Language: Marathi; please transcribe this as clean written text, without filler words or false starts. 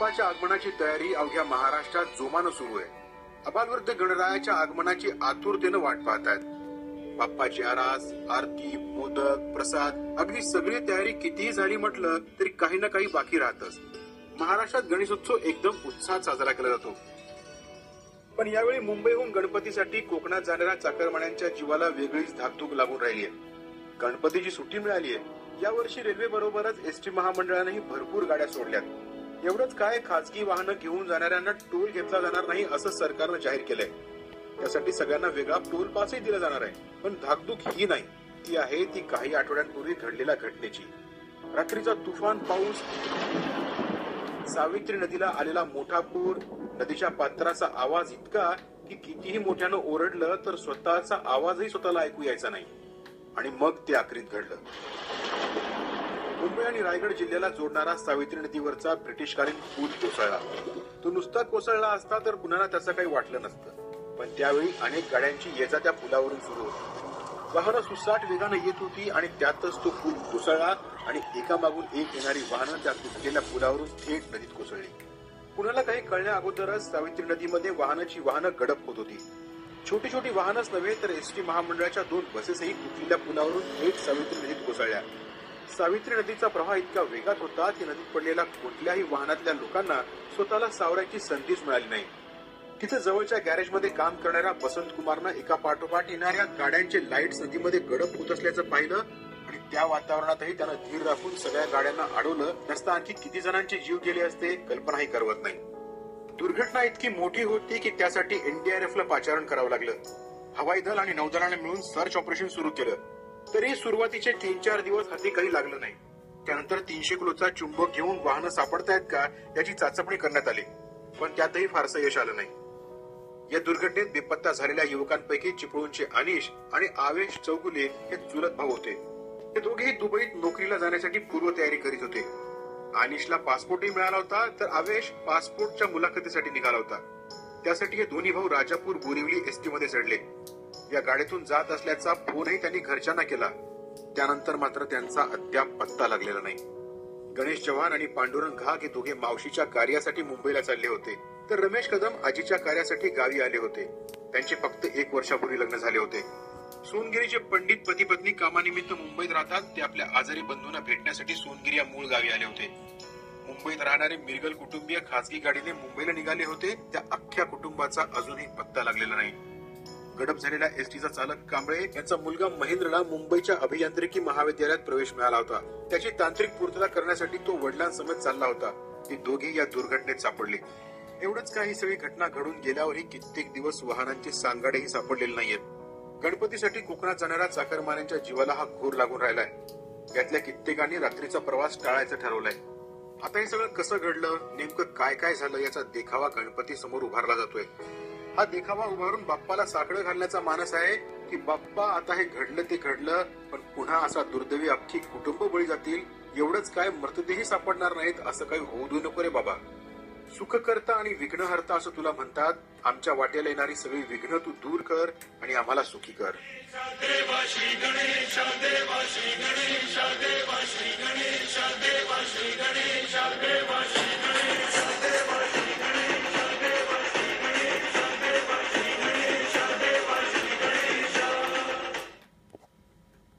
बाप्पाच्या आगमनाची तयारी अवघ्या महाराष्ट्रात जोमानं सुरू आहे. अबालवृद्ध गणरायाच्या आगमनाची आतुरतेनं वाट पाहतायत. बाप्पाची आरास, आरती, मोदक, प्रसाद अगदी सगळी तयारी कितीही झाली म्हटलं तरी काही ना काही बाकी राहतच. महाराष्ट्रात गणेशोत्सव एकदम उत्साहात साजरा केला जातो. पण यावेळी मुंबईहून गणपतीसाठी कोकणात जाणाऱ्या चाकरमान्यांच्या जीवाला वेगळीच धाकधूक लागून राहिली आहे. गणपतीची सुट्टी मिळाली आहे. यावर्षी रेल्वे बरोबरच एसटी महामंडळानेही भरपूर गाड्या सोडल्यात. एवढंच काय, खासगी वाहनं घेऊन जाणाऱ्यांना टोल घेतला जाणार नाही असं सरकारनं जाहीर केलंय. त्यासाठी सगळ्यांना वेगळा टोल पासही दिला जाणार आहे. पण धाकधूक ही नाही, ती आहे ती काही आठवड्यांपूर्वी घडलेल्या घटनेची. रात्रीचा तुफान पाऊस, सावित्री नदीला आलेला मोठा पूर, नदीच्या पात्राचा आवाज इतका की कितीही मोठ्यानं ओरडलं तर स्वतःचा आवाजही स्वतःला ऐकू यायचा नाही. आणि मग ते आखरीत घडलं. मुंबई आणि रायगड जिल्ह्याला जोडणारा सावित्री नदीवरचा ब्रिटिशकालीन पूल कोसळला. तो नुसता कोसळला असता तर कुणाला त्याचं काही वाटलं नसतं. पण त्यावेळी अनेक गाड्यांची ये जा त्या पुलावरून सुरू होती. वाहनं सुसाट वेगानं येत होती आणि त्यातच तो पूल कोसळला आणि एकामागून एक येणारी वाहनं त्या तुटलेल्या पुलावरून थेट नदीत कोसळली. कुणाला काही कळण्या अगोदरच सावित्री नदीमध्ये वाहनं गडप होत होती. छोटी छोटी वाहनच नव्हे तर एसटी महामंडळाच्या 2 बसेसही तुटलेल्या पुलावरून थेट सावित्री नदीत कोसळल्या. सावित्री नदीचा प्रवाह इतका वेगात होता की नदीत पडलेल्या कुठल्याही वाहनातल्या लोकांना स्वतःला सावरायची संधीच मिळाली नाही. तिथे जवळच्या गॅरेजमध्ये काम करणाऱ्या बसंत कुमारनं एका पाठोपाठ येणाऱ्या गाड्यांचे लाईट्स नदीमध्ये गडप होत असल्याचं पाहिलं आणि त्या वातावरणातही त्यानं धीर राखून सगळ्या गाड्यांना अडवलं. नसता आणखी किती जणांचे जीव गेले असते कल्पनाही करवत नाही. दुर्घटना इतकी मोठी होती की त्यासाठी एनडीआरएफला पाचारण करावं लागलं. हवाई दल आणि नौदलाने मिळून सर्च ऑपरेशन सुरू केलं. तरी सुरुवातीचे 3-4 दिवस हाती काही लागलं नाही. त्यानंतर 300 किलोचा चुंबक घेऊन वाहनं सापडतायत का याची चाचपणी करण्यात आली. पण त्यातही फारसं यश आलं नाही. या दुर्घटनेत बेपत्ता झालेल्या युवकांपैकी चिपळूणचे अनिश आणि आवेश चौगुले हे चुलत भाऊ होते. हे दोघेही दुबईत नोकरीला जाण्यासाठी पूर्वतयारी करीत होते. अनिशला पासपोर्टही मिळाला होता तर आवेश पासपोर्टच्या मुलाखतीसाठी निघाला होता. त्यासाठी हे दोन्ही भाऊ राजापूर बोरिवली एसटी मध्ये चढले. या गाडीतून जात असल्याचा फोनही त्यांनी घरच्यांना केला. त्यानंतर मात्र त्यांचा अद्याप पत्ता लागलेला नाही. गणेश चव्हाण आणि पांडुरंग घाग हे दोघे मावशीच्या कार्यासाठी मुंबईला चालले होते तर रमेश कदम आजीच्या कार्यासाठी गावी आले होते. त्यांचे फक्त 1 वर्षापूर्वी लग्न झाले होते. सोनगिरीचे पंडित पती पत्नी कामानिमित्त मुंबईत राहतात. ते आपल्या आजारी बंधूंना भेटण्यासाठी सोनगिरी या मूळ गावी आले होते. मुंबईत राहणारे मिरगल कुटुंबीय खासगी गाडीने मुंबईला निघाले होते. त्या अख्ख्या कुटुंबाचा अजूनही पत्ता लागलेला नाही. गडप झालेल्या एसटीचा चालक कांबळे यांचा मुलगा महेंद्रला मुंबईच्या अभियांत्रिकी महाविद्यालयात प्रवेश मिळाला होता. त्याची तांत्रिक पूर्तता करण्यासाठी तो वडिलांसमेत चालला होता. ती दोघे या दुर्घटनेत सापडले. एवढंच काही सगळी घटना घडून गेल्यावरही कित्येक दिवस वाहनांचे सांगाडेही सापडलेले नाहीयेत. गणपतीसाठी कोकणात जाणाऱ्या चाकरमान्यांच्या जीवाला हा घोर लागून राहिलाय. यातल्या कित्येकांनी रात्रीचा प्रवास टाळायचं ठरवलाय. आता हे सगळं कसं घडलं, नेमकं काय काय झालं याचा देखावा गणपती समोर उभारला जातोय. हा देखावा उभारून बाप्पाला साकडं घालण्याचा मानस आहे की बाप्पा आता हे घडलं ते घडलं पण पुन्हा असा दुर्दैवी अख्खी कुटुंब बळी जातील. एवढंच काय, मृतदेही सापडणार नाहीत असं काही होऊ देऊ नको रे बाबा. सुखकर्ता आणि विघ्नहर्ता असं तुला म्हणतात. आमच्या वाटेला येणारी सगळी विघ्न तू दूर कर आणि आम्हाला सुखी कर. देवा श्री गणेश, देवा श्री गणेश, देवा श्री गणेश, देवा श्री गणेश, देवा श्री